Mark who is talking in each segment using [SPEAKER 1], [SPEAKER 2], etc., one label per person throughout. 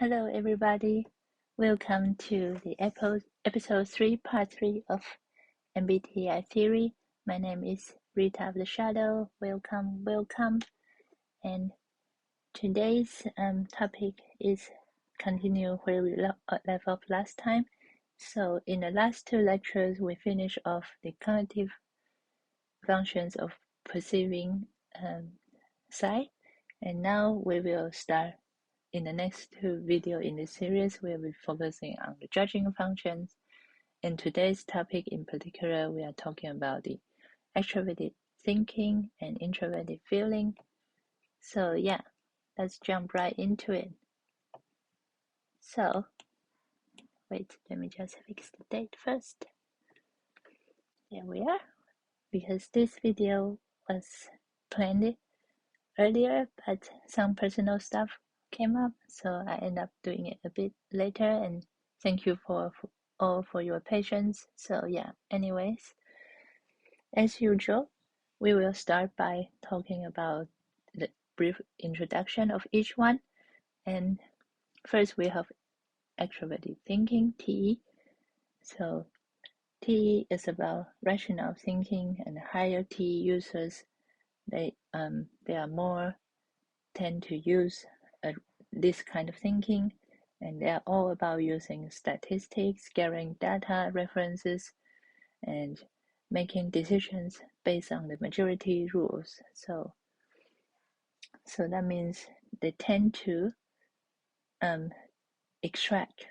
[SPEAKER 1] Hello, everybody. Welcome to the episode 3, part 3 of MBTI theory. My name is Rita of the Shadow. Welcome. And today's topic is continue where we left off last time. So in the last two lectures, we finished off the cognitive functions of perceiving side, and now we will start. In the next two videos in this series, we'll be focusing on the judging functions. In today's topic in particular, we are talking about the extroverted thinking and introverted feeling. So yeah, let's jump right into it. So, wait, let me just fix the date first. There we are. Because this video was planned earlier, but some personal stuff came up, so I end up doing it a bit later, and thank you for all for your patience. So yeah, anyways, as usual, we will start by talking about the brief introduction of each one. And first we have extroverted thinking, TE. So TE is about rational thinking, and higher TE users, they are more tend to use this kind of thinking, and they are all about using statistics, gathering data, references, and making decisions based on the majority rules. So that means they tend to extract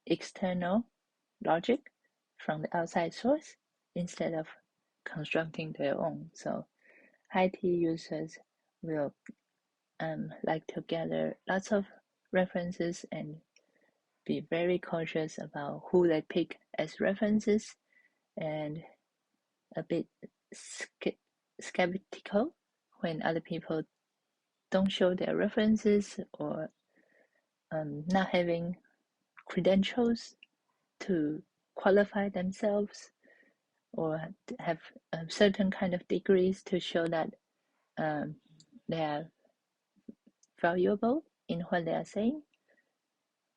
[SPEAKER 1] external logic from the outside source instead of constructing their own. So high T users will like to gather lots of references and be very cautious about who they pick as references, and a bit skeptical when other people don't show their references, or not having credentials to qualify themselves, or have certain kind of degrees to show that they are valuable in what they are saying,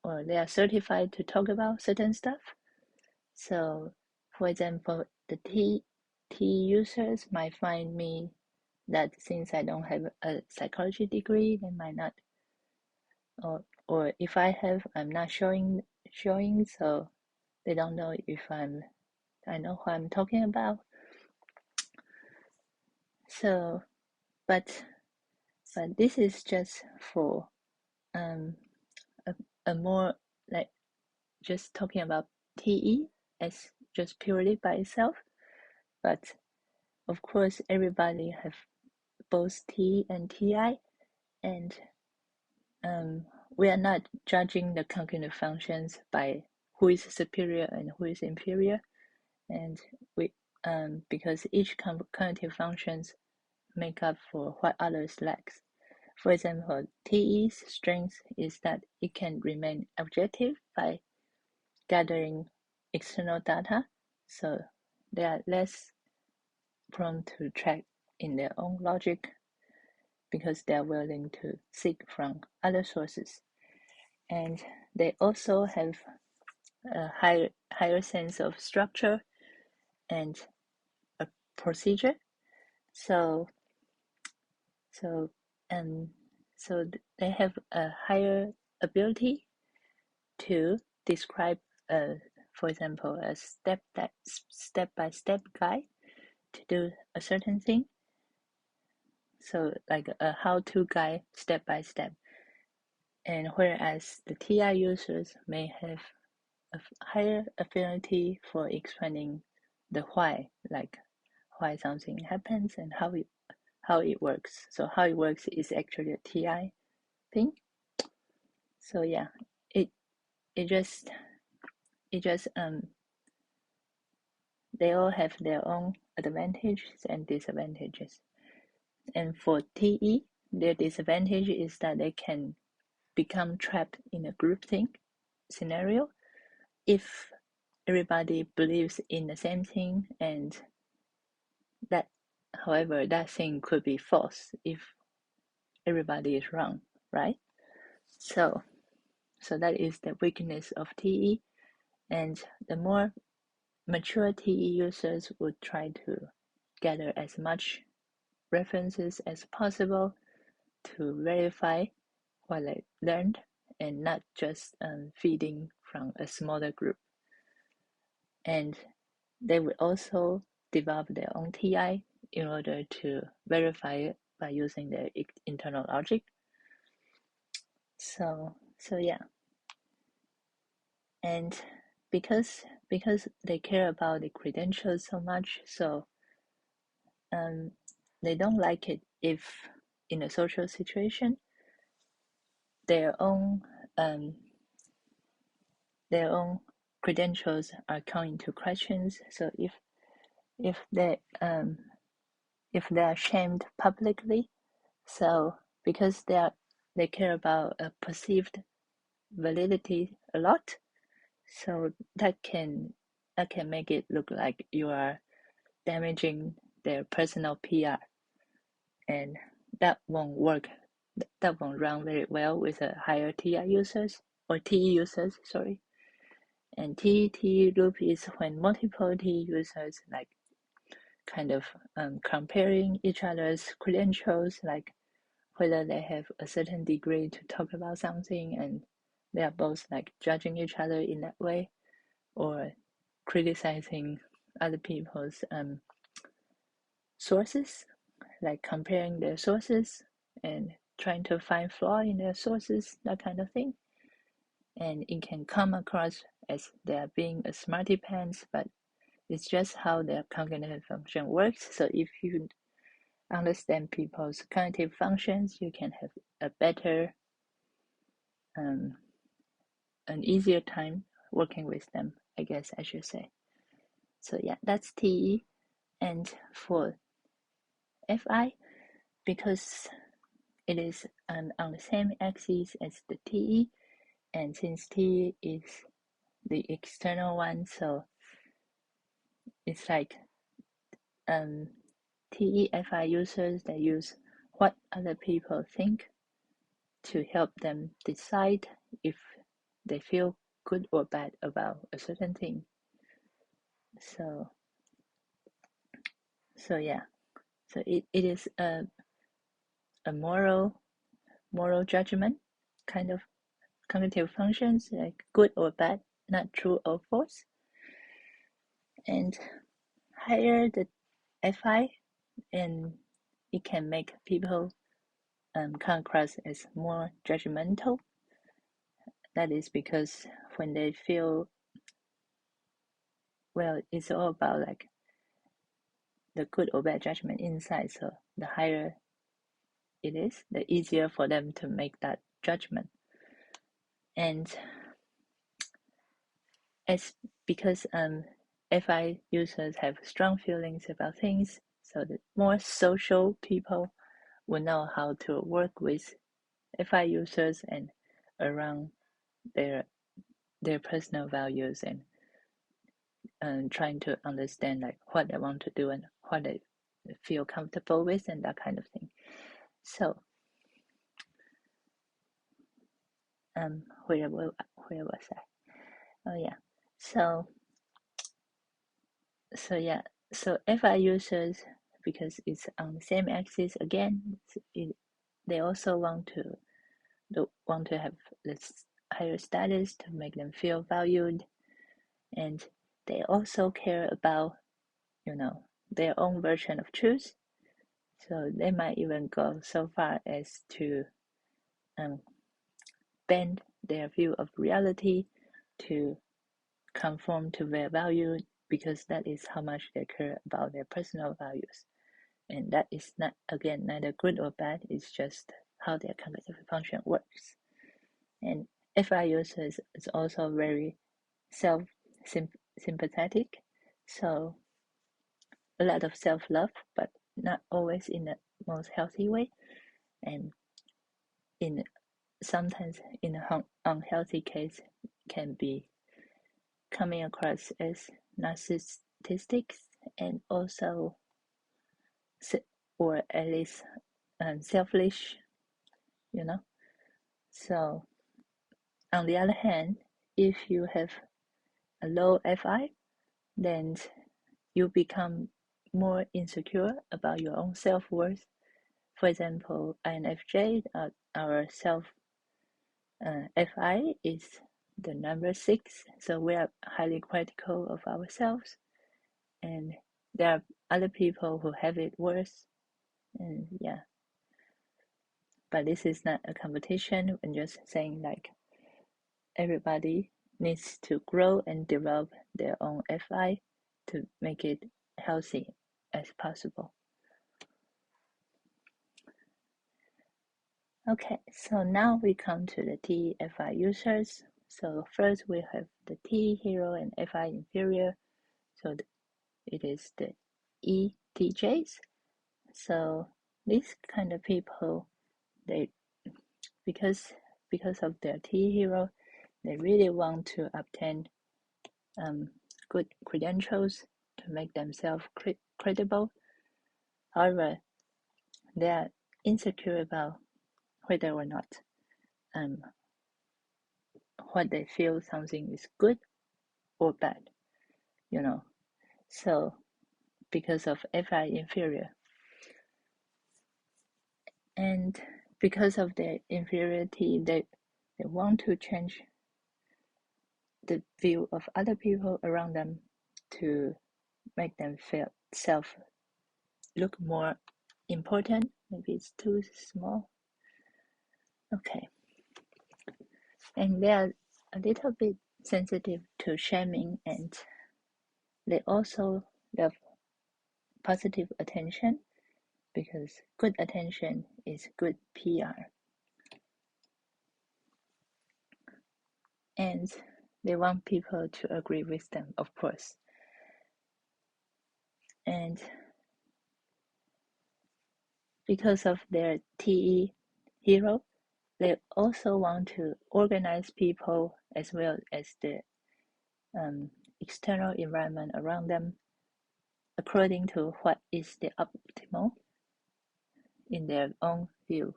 [SPEAKER 1] or they are certified to talk about certain stuff. So, for example, the T users might find me that since I don't have a psychology degree, they might not, or if I have, I'm not showing, so they don't know if I know what I'm talking about. So, but this is just for a more like just talking about TE as just purely by itself. But of course, everybody have both T and TI, and we are not judging the cognitive functions by who is superior and who is inferior, and we because each cognitive functions make up for what others lacks. For example, TE's strength is that it can remain objective by gathering external data, so they are less prone to track in their own logic because they are willing to seek from other sources. And they also have a higher sense of structure and a procedure. So they have a higher ability to describe, for example, a step-by-step guide to do a certain thing. So like a how-to guide step by step. And whereas the TI users may have a higher affinity for explaining the why, like why something happens and how it works. So how it works is actually a TI thing. So yeah, it just they all have their own advantages and disadvantages. And for TE, their disadvantage is that they can become trapped in a groupthink scenario if everybody believes in the same thing, and that, however, that thing could be false if everybody is wrong, right? So So that is the weakness of TE. And the more mature TE users would try to gather as much references as possible to verify what I learned and not just feeding from a smaller group. And they would also develop their own TI in order to verify it by using their internal logic. So yeah. And because they care about the credentials so much, so they don't like it if in a social situation their own credentials are coming to questions. So if they are shamed publicly, so because they care about perceived validity a lot, so that can make it look like you are damaging their personal PR, and that won't work. That won't run very well with a higher TI users or TE users, sorry. And TE loop is when multiple TE users like kind of comparing each other's credentials, like whether they have a certain degree to talk about something, and they are both like judging each other in that way, or criticizing other people's sources, like comparing their sources and trying to find flaw in their sources, that kind of thing. And it can come across as they are being a smarty pants, but it's just how their cognitive function works. So if you understand people's cognitive functions, you can have a better, an easier time working with them, I guess I should say. So yeah, that's TE. And for FI, because it is on the same axis as the TE, and since TE is the external one, so it's like TE-FI users that use what other people think to help them decide if they feel good or bad about a certain thing. So yeah, so it is a moral judgment kind of cognitive functions, like good or bad, not true or false. And higher the FI, and it can make people come across as more judgmental. That is because when they feel, well, it's all about like the good or bad judgment inside. So the higher it is, the easier for them to make that judgment. And it's because FI users have strong feelings about things, so the more social people will know how to work with FI users and around their personal values, and trying to understand like what they want to do and what they feel comfortable with and that kind of thing. So where was I? Oh yeah. So yeah. So FI users, because it's on the same axis again, they also want to have this higher status to make them feel valued, and they also care about their own version of truth. So they might even go so far as to bend their view of reality to conform to their value, because that is how much they care about their personal values. And that is not, again, neither good or bad, it's just how their cognitive function works. And FI users is also very self-sympathetic, so a lot of self-love, but not always in the most healthy way, and sometimes in an unhealthy case can be coming across as narcissistic, and also, or at least selfish, So on the other hand, if you have a low FI, then you become more insecure about your own self-worth. For example, INFJ, our FI is the number 6, so we are highly critical of ourselves, and there are other people who have it worse, and yeah. But this is not a competition. I'm just saying, like, everybody needs to grow and develop their own FI to make it healthy as possible. Okay, so now we come to the TFI users. So first we have the T hero and FI inferior. So it is the ETJs. So these kind of people, they because of their T hero, they really want to obtain good credentials to make themselves credible. However, they are insecure about whether or not what they feel something is good or bad, So because of FI inferior, and because of their inferiority, they want to change the view of other people around them to make them feel look more important. Maybe it's too small. Okay. And they are a little bit sensitive to shaming, and they also love positive attention because good attention is good PR. And they want people to agree with them, of course. And because of their TE hero, they also want to organize people as well as the external environment around them according to what is the optimal in their own view.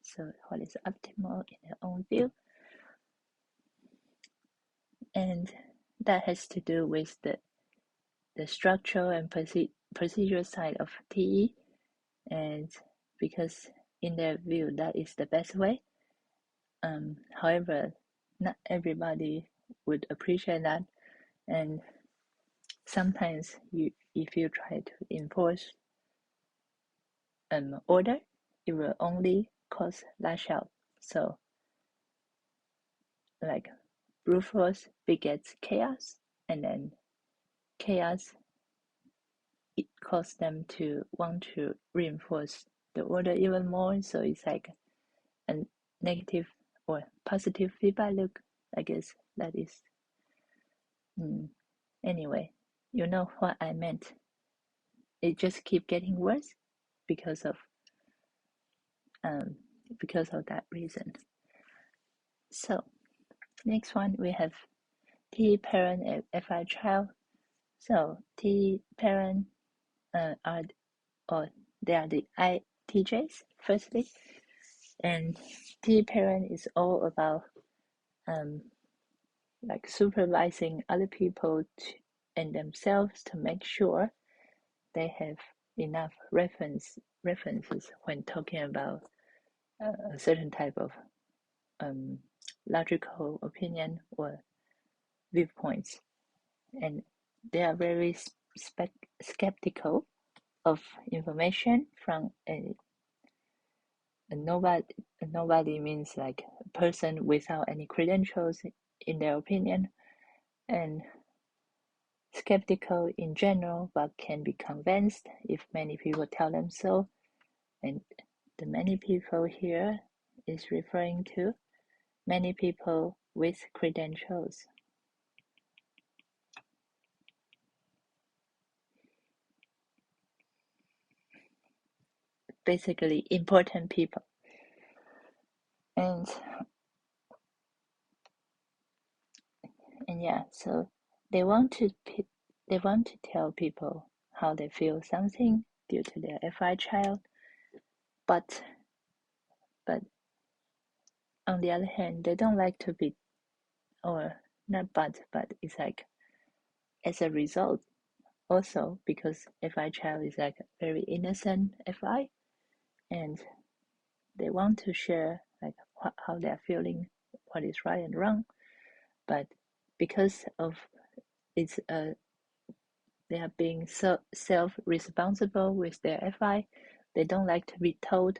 [SPEAKER 1] So what is optimal in their own view? And that has to do with the structural and procedure side of TE, and because in their view that is the best way. However, not everybody would appreciate that, and sometimes if you try to enforce order, it will only cause lash out. So like brute force begets chaos, and then chaos, it causes them to want to reinforce the order even more. So it's like a negative or positive feedback loop. I guess that is. Anyway, you know what I meant. It just keep getting worse because of that reason. So next one we have T parent and FI child. So T parent they are the ITJs firstly, and T parent is all about like supervising other people and themselves to make sure they have enough references when talking about a certain type of logical opinion or viewpoints, and they are very skeptical of information from a nobody. Nobody means like a person without any credentials in their opinion, and skeptical in general, but can be convinced if many people tell them so. And the many people here is referring to many people with credentials. Basically important people. And yeah, so they want to tell people how they feel something due to their FI child, but on the other hand, they don't like to be, or not but it's like as a result also, because FI child is like very innocent FI, and they want to share like how they're feeling, what is right and wrong, but because of it's they are being so self-responsible with their FI, they don't like to be told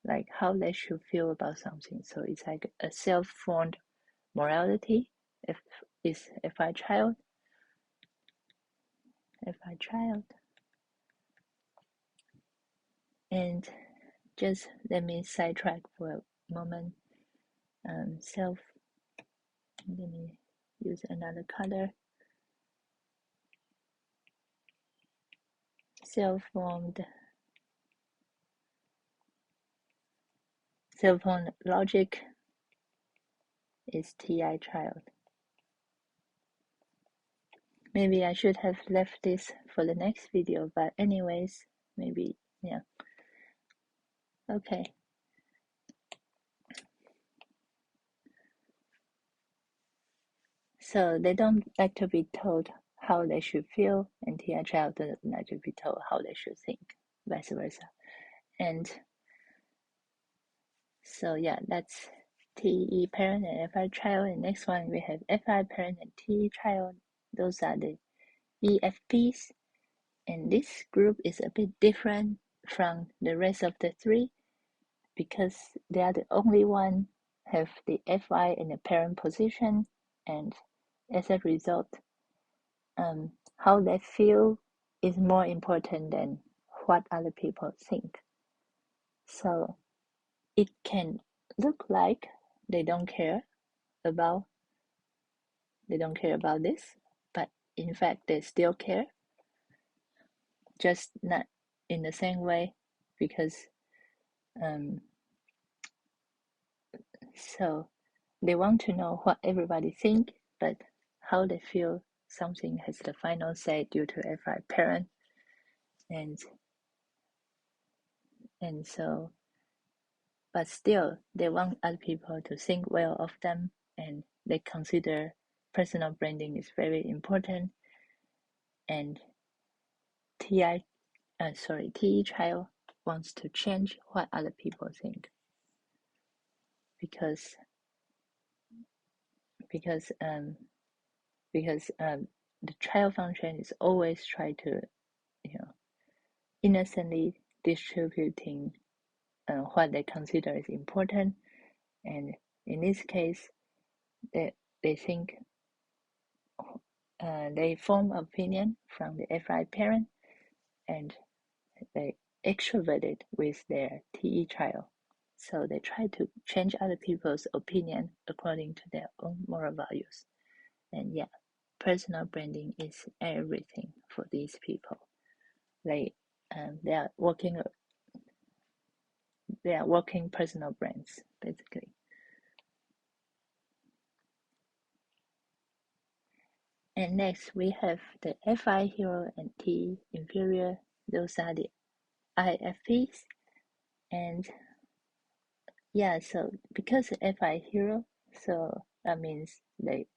[SPEAKER 1] like how they should feel about something. So it's like a self-formed morality. If is FI child, and just let me sidetrack for a moment. Let me use another color. Self-formed logic is TI child. Maybe I should have left this for the next video, but anyways, maybe, yeah. Okay. So they don't like to be told how they should feel, and TI child doesn't like to be told how they should think, vice versa. And so yeah, that's TE parent and FI child. And next one we have FI parent and TE child. Those are the EFPs. And this group is a bit different from the rest of the three because they are the only one have the FI in the parent position, and as a result, how they feel is more important than what other people think. So it can look like they don't care about this, but in fact they still care, just not in the same way, because so they want to know what everybody think, but how they feel, something has the final say due to every parent, and so, but still they want other people to think well of them, and they consider personal branding is very important. And TE child wants to change what other people think, because the child function is always try to, innocently distributing what they consider is important. And in this case, they think they form opinion from the FI parent, and they extroverted with their TE child. So they try to change other people's opinion according to their own moral values. And yeah, personal branding is everything for these people. They are working personal brands, basically. And next we have the FI hero and T inferior. Those are the IFPs. And yeah, so because FI hero, so that means they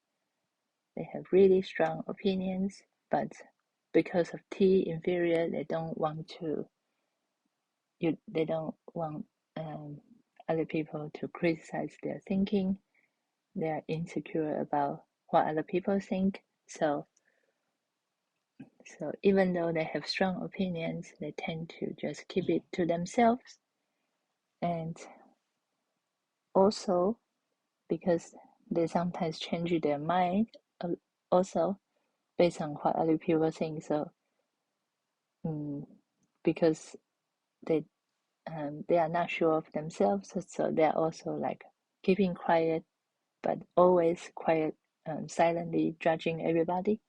[SPEAKER 1] have really strong opinions, but because of T inferior, they don't want other people to criticize their thinking. They are insecure about what other people think. So even though they have strong opinions, they tend to just keep it to themselves. And also because they sometimes change their mind also based on what other people think. So because they are not sure of themselves, so they are also like keeping quiet, but always quiet, silently judging everybody.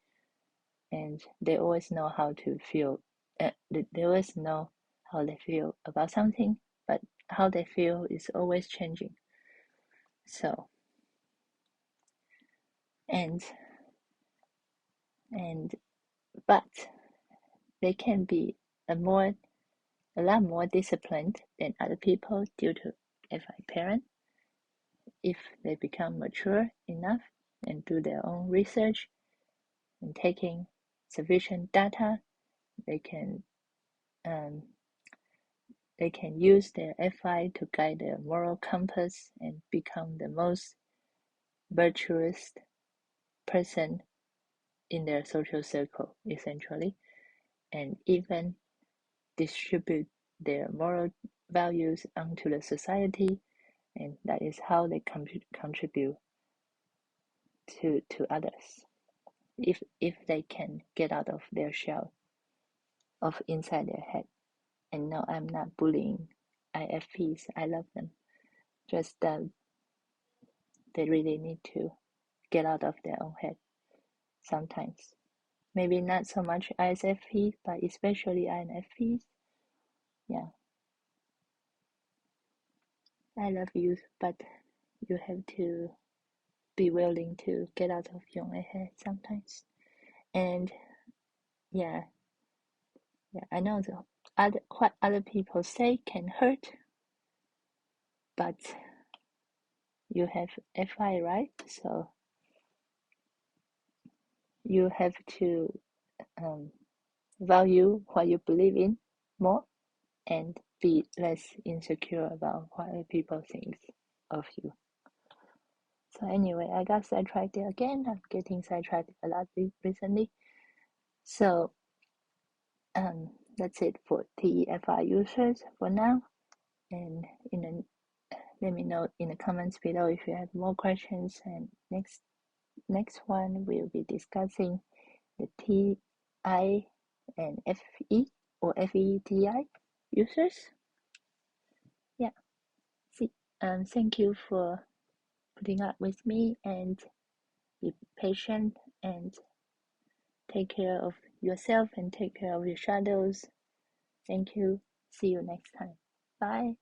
[SPEAKER 1] And they always know how to feel. They always know how they feel about something, but how they feel is always changing. So, but they can be a lot more disciplined than other people due to FI parent. if they become mature enough and do their own research and taking sufficient data, they can use their FI to guide their moral compass and become the most virtuous person in their social circle, essentially, and even distribute their moral values onto the society, and that is how they contribute to others. If they can get out of their shell of inside their head. And no, I'm not bullying IFPs. I love them. Just that they really need to get out of their own head sometimes. Maybe not so much ISFPs, but especially INFPs. Yeah. I love you, but you have to be willing to get out of your own head sometimes. And yeah, I know what other people say can hurt, but you have FI, right? So you have to value what you believe in more and be less insecure about what other people think of you. So anyway, I got sidetracked again. I'm getting sidetracked a lot recently. So that's it for TEFI users for now. And let me know in the comments below if you have more questions. And next one we'll be discussing the TI and FE or FETI users. Yeah. Thank you for putting up with me, and be patient and take care of yourself and take care of your shadows. Thank you. See you next time. Bye.